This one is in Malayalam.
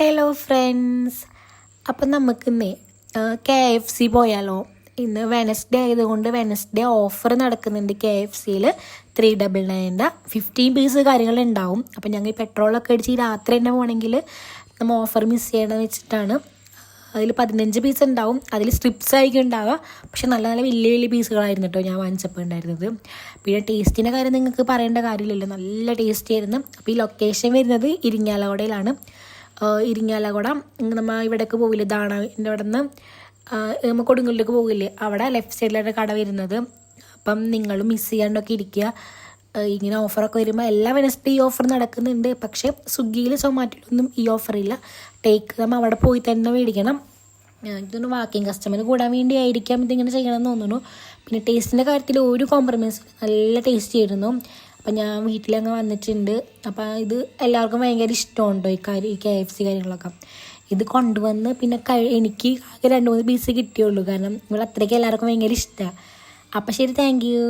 ഹലോ ഫ്രണ്ട്സ്, അപ്പം നമുക്കിന്ന് KFC പോയാലോ? ഇന്ന് വെനസ്ഡേ ആയതുകൊണ്ട് വെനസ്ഡേ ഓഫർ നടക്കുന്നുണ്ട് KFCയിൽ 399 15 പീസ് കാര്യങ്ങളുണ്ടാവും. അപ്പം ഞങ്ങൾ ഈ പെട്രോളൊക്കെ അടിച്ച് ഈ രാത്രി തന്നെ പോകണമെങ്കിൽ നമ്മൾ ഓഫർ മിസ് ചെയ്യണമെന്ന് വെച്ചിട്ടാണ്. അതിൽ 15 പീസ് ഉണ്ടാവും. അതിൽ സ്ട്രിപ്സ് ആയിരിക്കും ഉണ്ടാവുക, പക്ഷെ നല്ല നല്ല വലിയ വലിയ പീസുകളായിരുന്നു കേട്ടോ ഞാൻ വാങ്ങിച്ചപ്പോൾ ഉണ്ടായിരുന്നത്. പിന്നെ ടേസ്റ്റിൻ്റെ കാര്യം നിങ്ങൾക്ക് പറയേണ്ട കാര്യമില്ലല്ലോ, നല്ല ടേസ്റ്റി ആയിരുന്നു. അപ്പോൾ ഈ ലൊക്കേഷൻ വരുന്നത് ഇരിങ്ങാലക്കുടയിലാണ്. ഇരിങ്ങാലക്കുട നമ്മൾ ഇവിടേക്ക് പോകില്ലേ, ദാണാവിൻ്റെ അവിടെ നിന്ന് നമ്മൾ കൊടുങ്ങല്ലൂർക്ക് പോകില്ലേ, അവിടെ ലെഫ്റ്റ് സൈഡിലാണ് കട വരുന്നത്. അപ്പം നിങ്ങൾ മിസ് ചെയ്യാണ്ടൊക്കെ ഇരിക്കുക. ഇങ്ങനെ ഓഫറൊക്കെ വരുമ്പോൾ എല്ലാ വെനസ്ഡേ ഈ ഓഫർ നടക്കുന്നുണ്ട്. പക്ഷേ സ്വിഗ്ഗിയിൽ സൊമാറ്റോയിലൊന്നും ഈ ഓഫറില്ല. നമ്മൾ അവിടെ പോയി തന്നെ മേടിക്കണം. ഇതൊന്ന് വാക്കിങ് കസ്റ്റമർ കൂടാൻ വേണ്ടി ആയിരിക്കാം ഇതിങ്ങനെ ചെയ്യണമെന്ന് തോന്നുന്നു. പിന്നെ ടേസ്റ്റിൻ്റെ കാര്യത്തിൽ ഒരു കോംപ്രമൈസ്, നല്ല ടേസ്റ്റി ആയിരുന്നു. അപ്പം ഞാൻ വീട്ടിലങ്ങ് വന്നിട്ടുണ്ട്. അപ്പം ഇത് എല്ലാവർക്കും ഭയങ്കര ഇഷ്ടമുണ്ടോ ഈ KFC കാര്യങ്ങളൊക്കെ. ഇത് കൊണ്ടുവന്ന് പിന്നെ എനിക്ക് ആകെ 2-3 പീസ് കിട്ടിയുള്ളൂ, കാരണം ഇവിടെ അത്രയ്ക്ക് എല്ലാവർക്കും ഭയങ്കര ഇഷ്ടമാണ്. അപ്പം ശരി, താങ്ക് യു.